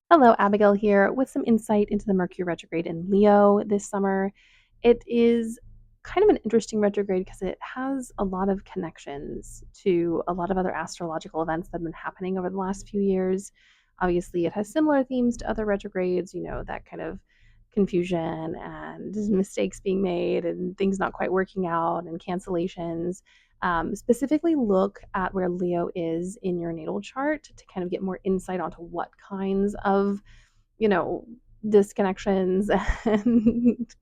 Hello, Abigail here with some insight into the Mercury retrograde in Leo this summer. It is kind of an interesting retrograde because it has a lot of connections to a lot of other astrological events that have been happening over the last few years. Obviously, it has similar themes to other retrogrades, that kind of confusion and mistakes being made and things not quite working out and cancellations. Specifically, look at where Leo is in your natal chart to kind of get more insight onto what kinds of, you know, disconnections and,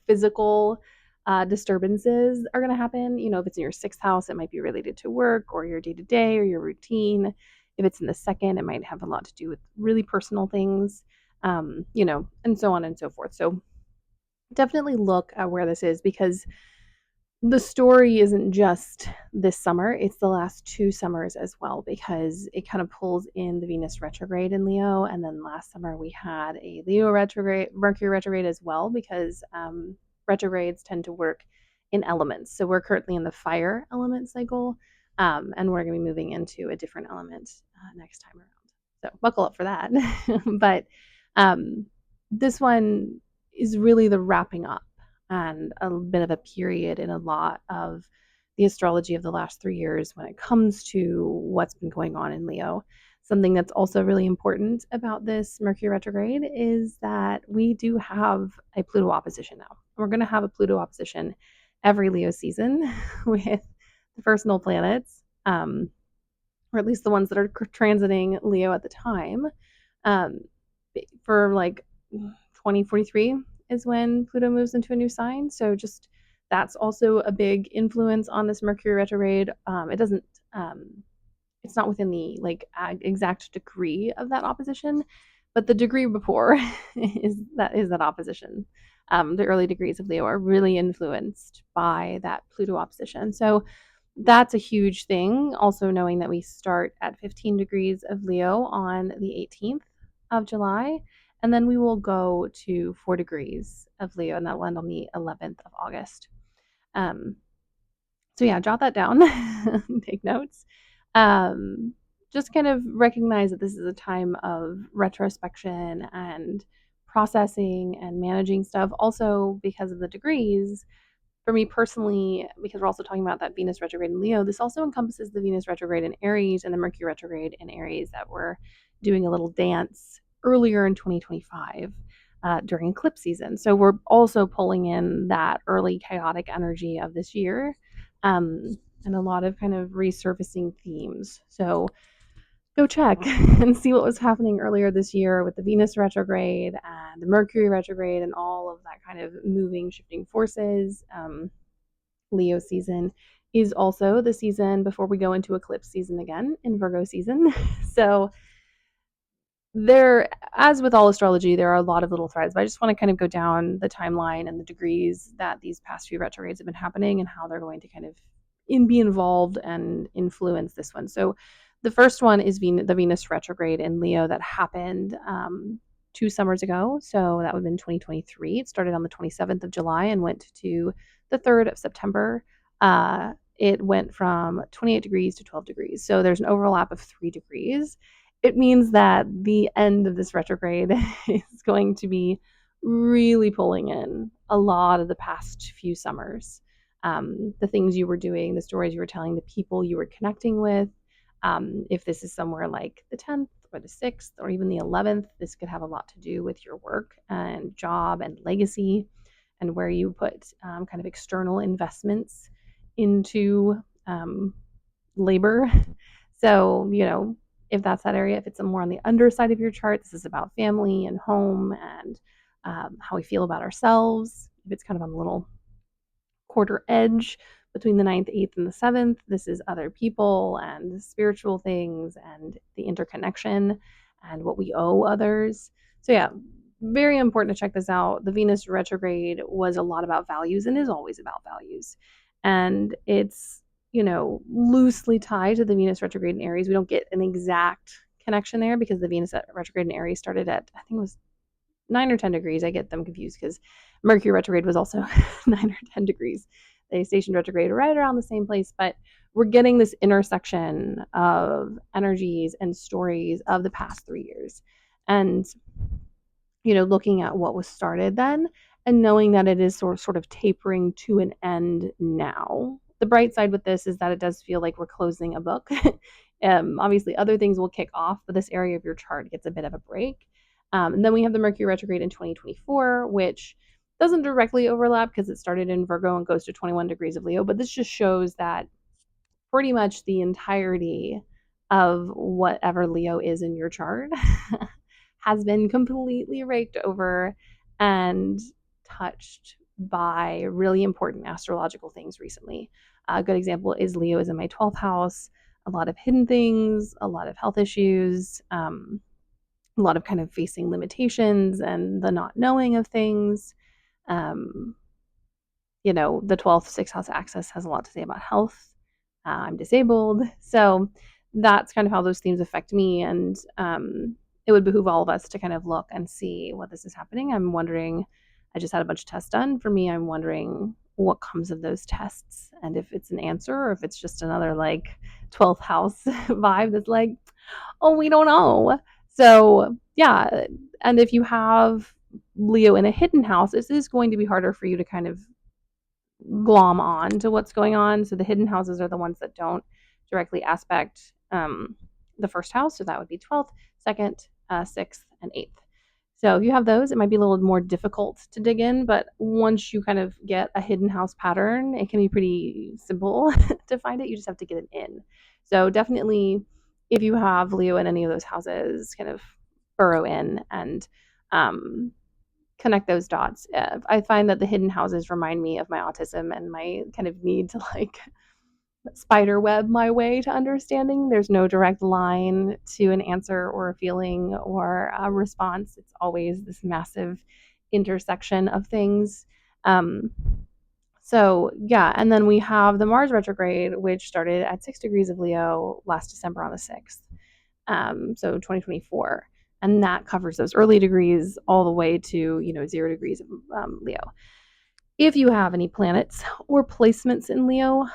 physical disturbances are going to happen. If it's in your sixth house, it might be related to work or your day to day or your routine. If it's in the second, it might have a lot to do with really personal things, and so on and so forth. So definitely look at where this is because the story isn't just this summer, it's the last 2 summers as well because it kind of pulls in the Venus retrograde in Leo, and then last summer we had a Leo retrograde, Mercury retrograde as well because retrogrades tend to work in elements. So we're currently in the fire element cycle, and we're going to be moving into a different element next time around. So buckle up for that. But um, this one is really the wrapping up and a bit of a period in a lot of the astrology of the last 3 years when it comes to what's been going on in Leo. Something that's also really important about this Mercury retrograde is that we do have a Pluto opposition now. We're going to have a Pluto opposition every Leo season with the first null planets, or at least the ones that are transiting Leo at the time. Um, for like 2043 is when Pluto moves into a new sign. So just that's also a big influence on this Mercury retrograde. It doesn't, it's not within the like exact degree of that opposition, but the degree before is that opposition. The early degrees of Leo are really influenced by that Pluto opposition. So that's a huge thing. Also, knowing that we start at 15 degrees of Leo on the 18th of July, and then we will go to 4 degrees of Leo, and that will end on the 11th of August. Um, so, yeah, jot that down, take notes. Um, just kind of recognize that this is a time of retrospection and processing and managing stuff. Also, because of the degrees, for me personally, because we're also talking about that Venus retrograde in Leo, this also encompasses the Venus retrograde in Aries and the Mercury retrograde in Aries that we're doing a little dance earlier in 2025 during eclipse season. So we're also pulling in that early chaotic energy of this year, and a lot of kind of resurfacing themes. So go check and see what was happening earlier this year with the Venus retrograde and the Mercury retrograde and all of that kind of moving, shifting forces. Leo season is also the season before we go into eclipse season again in Virgo season. So there, as with all astrology, there are a lot of little threads, but I just want to kind of go down the timeline and the degrees that these past few retrogrades have been happening and how they're going to kind of be involved and influence this one. So the first one is the Venus retrograde in Leo that happened 2 summers ago. So that would have been 2023. It started on the 27th of July and went to the 3rd of September. It went from 28 degrees to 12 degrees. So there's an overlap of 3 degrees. It means that the end of this retrograde is going to be really pulling in a lot of the past few summers. The things you were doing, the stories you were telling, the people you were connecting with. If this is somewhere like the 10th or the 6th or even the 11th, this could have a lot to do with your work and job and legacy and where you put kind of external investments into labor. So, if that's that area, if it's more on the underside of your chart, this is about family and home and how we feel about ourselves. If it's kind of on the little quarter edge between the 9th, 8th, and the 7th, this is other people and spiritual things and the interconnection and what we owe others. So, yeah, very important to check this out. The Venus retrograde was a lot about values and is always about values. And it's, loosely tied to the Venus retrograde in Aries. We don't get an exact connection there because the Venus retrograde in Aries started at, I think it was 9 or 10 degrees. I get them confused because Mercury retrograde was also 9 or 10 degrees. They stationed retrograde right around the same place, but we're getting this intersection of energies and stories of the past 3 years. And looking at what was started then and knowing that it is sort of tapering to an end now. The bright side with this is that it does feel like we're closing a book. Obviously, other things will kick off, but this area of your chart gets a bit of a break. And then we have the Mercury retrograde in 2024, which doesn't directly overlap because it started in Virgo and goes to 21 degrees of Leo. But this just shows that pretty much the entirety of whatever Leo is in your chart has been completely raked over and touched by really important astrological things recently. A good example is Leo is in my 12th house, a lot of hidden things, a lot of health issues, a lot of kind of facing limitations and the not knowing of things. Um, the 12th sixth house axis has a lot to say about health. I'm disabled. So that's kind of how those themes affect me. And it would behoove all of us to kind of look and see what this is happening. I'm wondering, I just had a bunch of tests done for me. I'm wondering what comes of those tests and if it's an answer or if it's just another like 12th house vibe that's like, oh, we don't know. So, yeah. And if you have Leo in a hidden house, this is going to be harder for you to kind of glom on to what's going on. So the hidden houses are the ones that don't directly aspect the first house. So that would be 12th, 2nd, 6th, and 8th. So if you have those, it might be a little more difficult to dig in. But once you kind of get a hidden house pattern, it can be pretty simple to find it. You just have to get it in. So definitely, if you have Leo in any of those houses, kind of burrow in and connect those dots. I find that the hidden houses remind me of my autism and my kind of need to like spider web my way to understanding. There's no direct line to an answer or a feeling or a response. It's always this massive intersection of things. Um, so yeah, and then we have the Mars retrograde, which started at 6 degrees of Leo last December on the 6th. So 2024. And that covers those early degrees all the way to 0 degrees of Leo. If you have any planets or placements in Leo,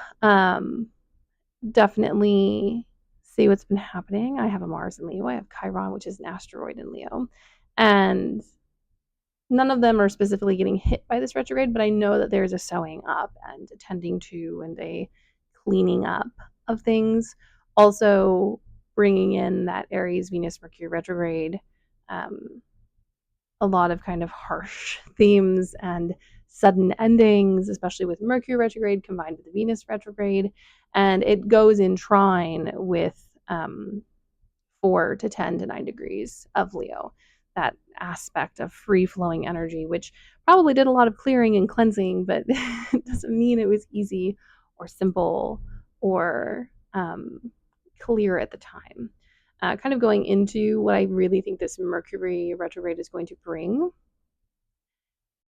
definitely see what's been happening. I have a Mars in Leo. I have Chiron, which is an asteroid in Leo, and none of them are specifically getting hit by this retrograde, but I know that there's a sewing up and a tending to and a cleaning up of things. Also, bringing in that Aries, Venus, Mercury retrograde, um, a lot of kind of harsh themes and sudden endings, especially with Mercury retrograde combined with the Venus retrograde. And it goes in trine with 4 to 10 to 9 degrees of Leo, that aspect of free flowing energy, which probably did a lot of clearing and cleansing, but it doesn't mean it was easy or simple or clear at the time. Kind of going into what I really think this Mercury retrograde is going to bring.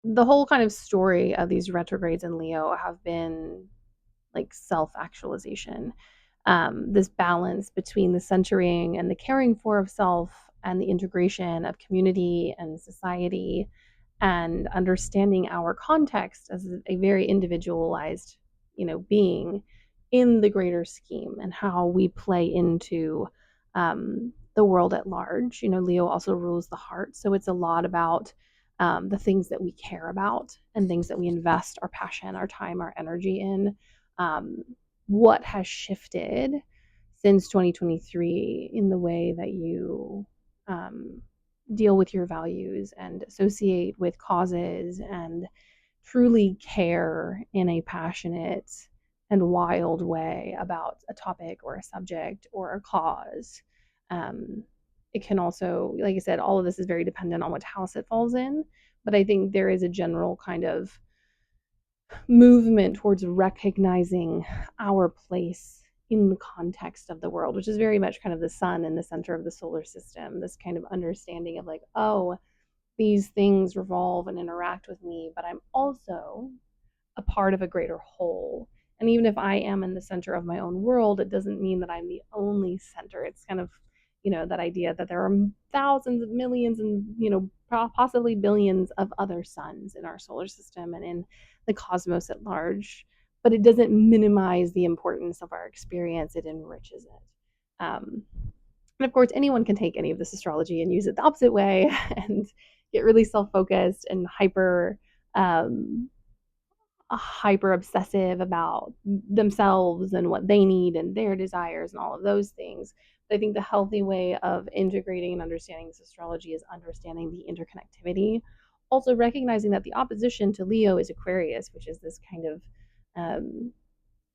The whole kind of story of these retrogrades in Leo have been like self actualization. This balance between the centering and the caring for of self and the integration of community and society and understanding our context as a very individualized, being in the greater scheme and how we play into the world at large. Leo also rules the heart, so it's a lot about the things that we care about and things that we invest our passion, our time, our energy in. What has shifted since 2023 in the way that you deal with your values and associate with causes and truly care in a passionate and wild way about a topic or a subject or a cause. Um, it can also, like I said, all of this is very dependent on what house it falls in, but I think there is a general kind of movement towards recognizing our place in the context of the world, which is very much kind of the sun in the center of the solar system, this kind of understanding of like, oh, these things revolve and interact with me, but I'm also a part of a greater whole. And even if I am in the center of my own world, it doesn't mean that I'm the only center. It's kind of, that idea that there are thousands of millions and, possibly billions of other suns in our solar system and in the cosmos at large. But it doesn't minimize the importance of our experience, it enriches it. And of course, anyone can take any of this astrology and use it the opposite way and get really self focused and um, hyper obsessive about themselves and what they need and their desires and all of those things. But I think the healthy way of integrating and understanding this astrology is understanding the interconnectivity. Also, recognizing that the opposition to Leo is Aquarius, which is this kind of um,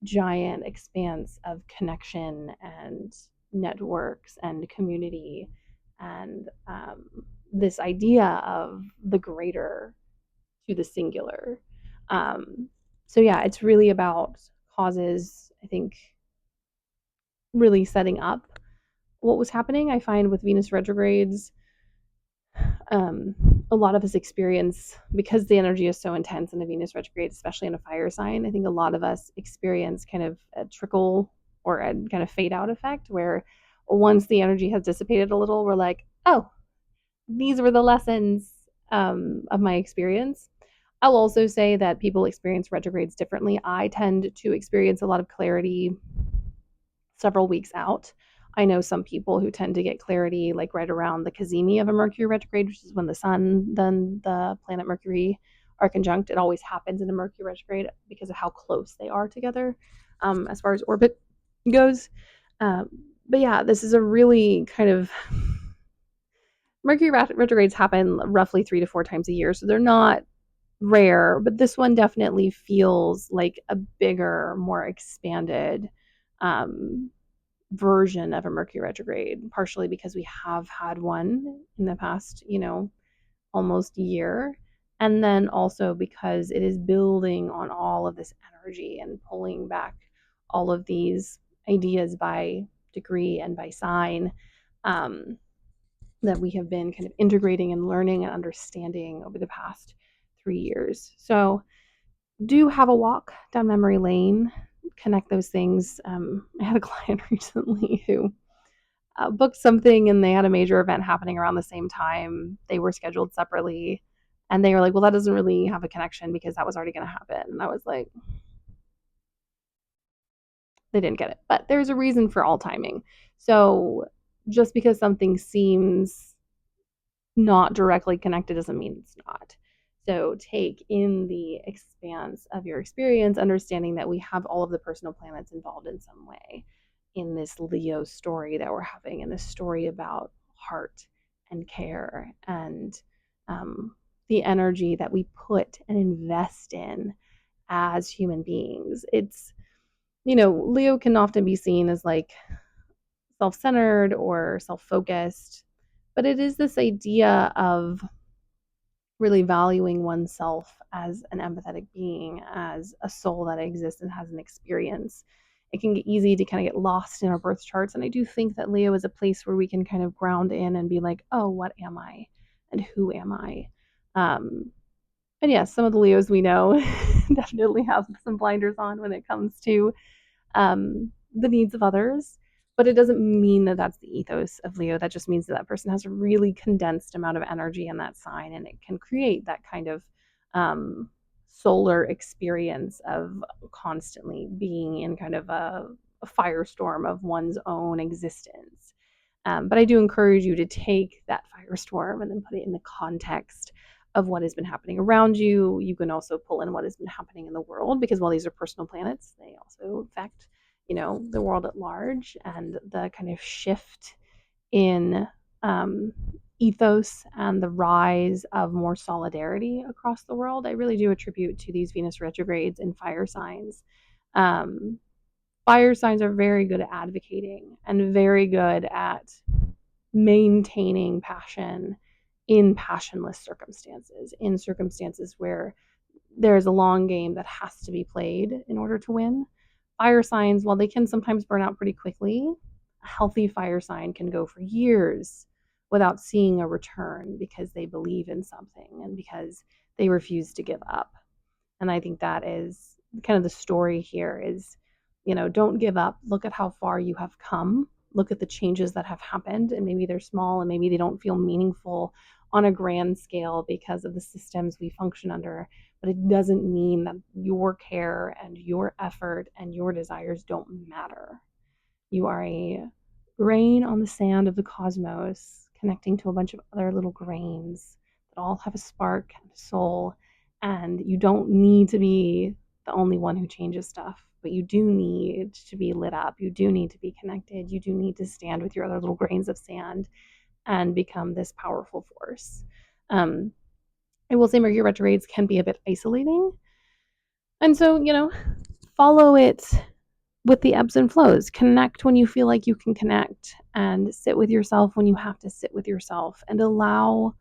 giant expanse of connection and networks and community and this idea of the greater to the singular. Um, so yeah, it's really about causes, I think, really setting up what was happening. I find with Venus retrogrades, um, a lot of us experience, because the energy is so intense in a Venus retrograde, especially in a fire sign. I think a lot of us experience kind of a trickle or a kind of fade out effect where once the energy has dissipated a little, we're like, oh, these were the lessons of my experience. I'll also say that people experience retrogrades differently. I tend to experience a lot of clarity several weeks out. I know some people who tend to get clarity like right around the cazimi of a Mercury retrograde, which is when the sun, then the planet Mercury are conjunct. It always happens in a Mercury retrograde because of how close they are together as far as orbit goes. Um, but yeah, this is a really kind of Mercury retrogrades happen roughly 3 to 4 times a year, so they're not rare, but this one definitely feels like a bigger, more expanded um, version of a Mercury retrograde, partially because we have had one in the past, almost year. And then also because it is building on all of this energy and pulling back all of these ideas by degree and by sign um, that we have been kind of integrating and learning and understanding over the past 3 years. So, do have a walk down memory lane, connect those things. I had a client recently who booked something and they had a major event happening around the same time. They were scheduled separately. And they were like, well, that doesn't really have a connection because that was already going to happen. And I was like, they didn't get it. But there's a reason for all timing. So just because something seems not directly connected doesn't mean it's not. So take in the expanse of your experience, understanding that we have all of the personal planets involved in some way in this Leo story that we're having, and this story about heart and care and the energy that we put and invest in as human beings. Leo can often be seen as like self centered or self focused, but it is this idea of really valuing oneself as an empathetic being, as a soul that exists and has an experience. It can get easy to kind of get lost in our birth charts. And I do think that Leo is a place where we can kind of ground in and be like, oh, what am I? And who am I? Um, and yes, some of the Leos we know definitely have some blinders on when it comes to the needs of others. But it doesn't mean that that's the ethos of Leo. That just means that that person has a really condensed amount of energy in that sign, and it can create that kind of um, solar experience of constantly being in kind of a firestorm of one's own existence. But I do encourage you to take that firestorm and then put it in the context of what has been happening around you. You can also pull in what has been happening in the world because while these are personal planets, they also affect, the world at large and the kind of shift in um, ethos and the rise of more solidarity across the world. I really do attribute to these Venus retrogrades in fire signs. Um, Fire signs are very good at advocating and very good at maintaining passion in passionless circumstances, in circumstances where there's a long game that has to be played in order to win. Fire signs, while they can sometimes burn out pretty quickly, a healthy fire sign can go for years without seeing a return because they believe in something and because they refuse to give up. And I think that is kind of the story here is, don't give up. Look at how far you have come. Look at the changes that have happened, and maybe they're small and maybe they don't feel meaningful on a grand scale because of the systems we function under. But it doesn't mean that your care and your effort and your desires don't matter. You are a grain on the sand of the cosmos, connecting to a bunch of other little grains that all have a spark and a soul. And you don't need to be the only one who changes stuff, but you do need to be lit up. You do need to be connected. You do need to stand with your other little grains of sand and become this powerful force. Um, I will say Mercury retrogrades can be a bit isolating. And so, follow it with the ebbs and flows. Connect when you feel like you can connect, and sit with yourself when you have to sit with yourself, and allow,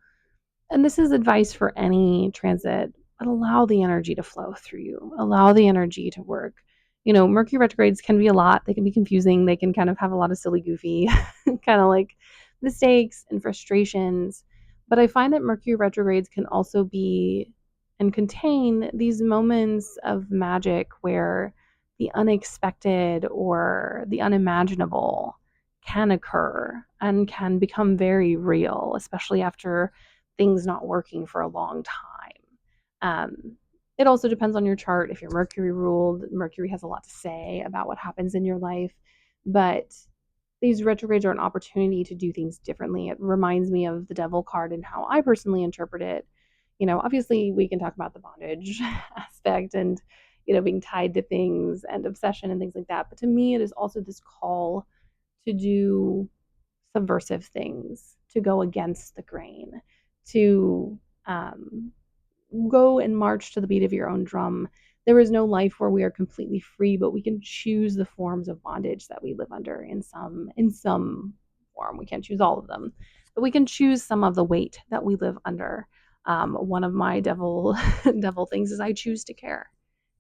and this is advice for any transit, but allow the energy to flow through you. Allow the energy to work. Mercury retrogrades can be a lot. They can be confusing. They can kind of have a lot of silly, goofy, kind of like mistakes and frustrations. But I find that Mercury retrogrades can also be and contain these moments of magic where the unexpected or the unimaginable can occur and can become very real, especially after things not working for a long time. It also depends on your chart. If you're Mercury ruled, Mercury has a lot to say about what happens in your life. But these retrogrades are an opportunity to do things differently. It reminds me of the devil card and how I personally interpret it. Obviously we can talk about the bondage aspect and, being tied to things and obsession and things like that. But to me, it is also this call to do subversive things, to go against the grain, to go and march to the beat of your own drum. There is no life where we are completely free, but we can choose the forms of bondage that we live under in some form. We can't choose all of them, but we can choose some of the weight that we live under. One of my devil devil things is I choose to care.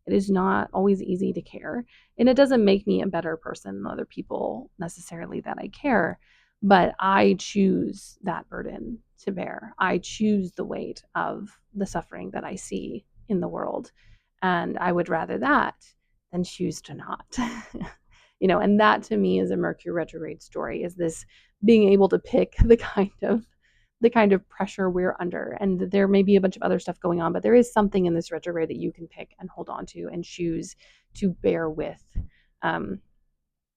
It is not always easy to care, and it doesn't make me a better person than other people necessarily that I care, but I choose that burden to bear. I choose the weight of the suffering that I see in the world, and I would rather that than choose to not. And that to me is a Mercury retrograde story, is this being able to pick the kind of pressure we're under. And there may be a bunch of other stuff going on, but there is something in this retrograde that you can pick and hold on to and choose to bear with.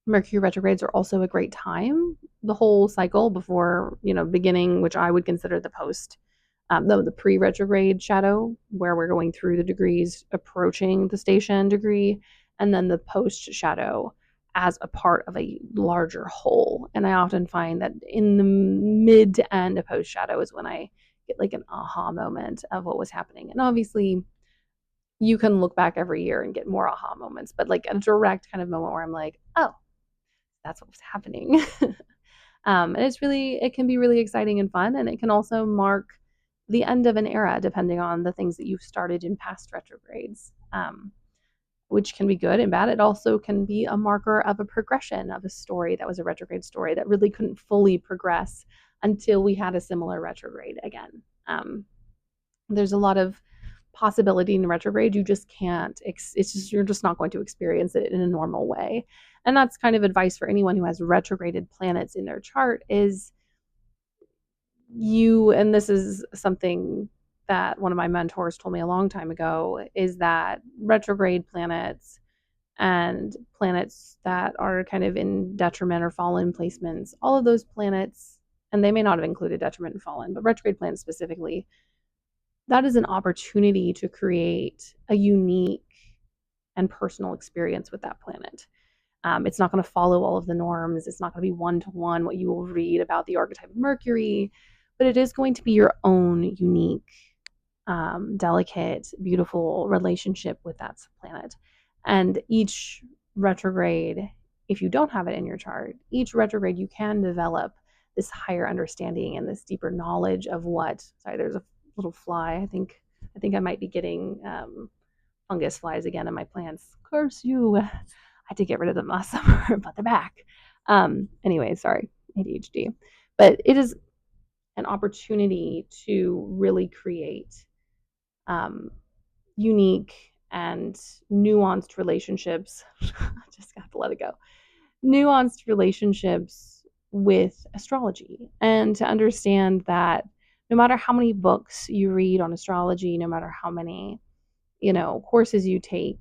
Mercury retrogrades are also a great time, the whole cycle before, beginning, which I would consider the post, the pre-retrograde shadow, where we're going through the degrees, approaching the station degree, and then the post shadow as a part of a larger whole. And I often find that in the mid to end of post shadow is when I get like an aha moment of what was happening. And obviously you can look back every year and get more aha moments, but like a direct kind of moment where I'm like, oh, that's what was happening. And it can be really exciting and fun. And it can also mark the end of an era, depending on the things that you've started in past retrogrades, which can be good and bad. It also can be a marker of a progression of a story that was a retrograde story that really couldn't fully progress until we had a similar retrograde again. There's a lot of possibility in retrograde. You just can't, you're just not going to experience it in a normal way. And that's kind of advice for anyone who has retrograded planets in their chart is and this is something that one of my mentors told me a long time ago, is that retrograde planets and planets that are kind of in detriment or fallen placements, all of those planets, and they may not have included detriment and fallen, but retrograde planets specifically, that is an opportunity to create a unique and personal experience with that planet. It's not going to follow all of the norms. It's not going to be one-to-one what you will read about the archetype of Mercury, but it is going to be your own unique, delicate, beautiful relationship with that planet. And each retrograde, if you don't have it in your chart, each retrograde you can develop this higher understanding and this deeper knowledge of sorry, there's a little fly. I think I might be getting fungus flies again in my plants. Curse you. I had to get rid of them last summer, but they're back. Anyway, sorry, ADHD. But it is an opportunity to really create unique and nuanced relationships. I just got to let it go. Nuanced relationships with astrology, and to understand that no matter how many books you read on astrology, no matter how many, courses you take,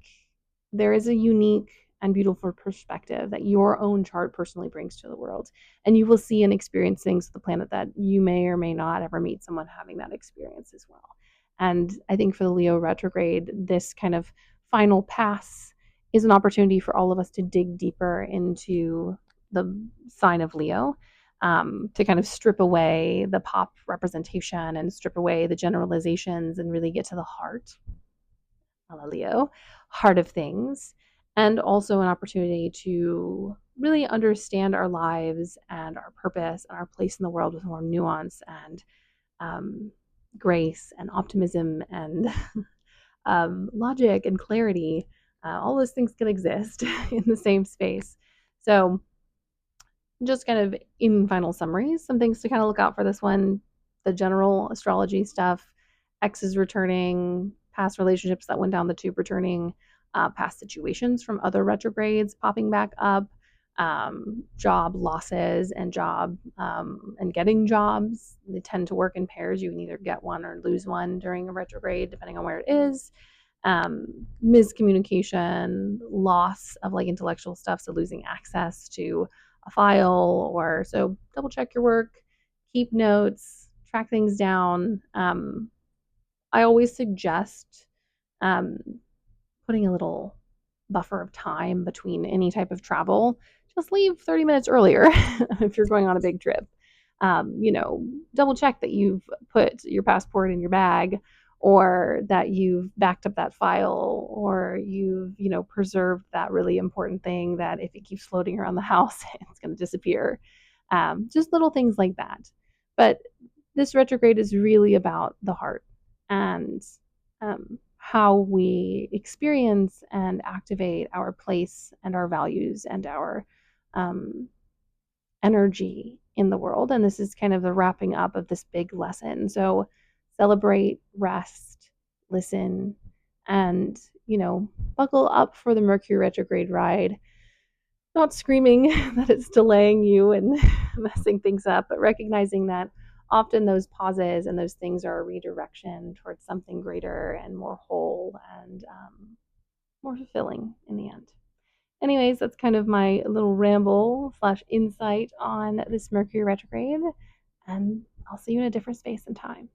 there is a unique and beautiful perspective that your own chart personally brings to the world. And you will see and experience things with the planet that you may or may not ever meet someone having that experience as well. And I think for the Leo retrograde, this kind of final pass is an opportunity for all of us to dig deeper into the sign of Leo, to kind of strip away the pop representation and strip away the generalizations and really get to the heart, Leo, heart of things, and also an opportunity to really understand our lives and our purpose and our place in the world with more nuance and um, grace and optimism and logic and clarity. All those things can exist in the same space. So, just kind of in final summaries, some things to kind of look out for this one: the general astrology stuff, exes returning, past relationships that went down the tube returning, past situations from other retrogrades popping back up, job losses and job and getting jobs. They tend to work in pairs. You can either get one or lose one during a retrograde, depending on where it is. Miscommunication, loss of like intellectual stuff, so losing access to a file, or so double check your work, keep notes, track things down. I always suggest um, putting a little buffer of time between any type of travel. Just leave 30 minutes earlier if you're going on a big trip. Double check that you've put your passport in your bag, or that you've backed up that file, or you've, preserved that really important thing that if it keeps floating around the house, it's going to disappear. Just little things like that. But this retrograde is really about the heart and how we experience and activate our place and our values and our um, energy in the world. And this is kind of the wrapping up of this big lesson. So celebrate, rest, listen, and, buckle up for the Mercury retrograde ride. Not screaming that it's delaying you and messing things up, but recognizing that often those pauses and those things are a redirection towards something greater and more whole and more fulfilling in the end. Anyways, that's kind of my little ramble slash insight on this Mercury retrograde, and I'll see you in a different space and time.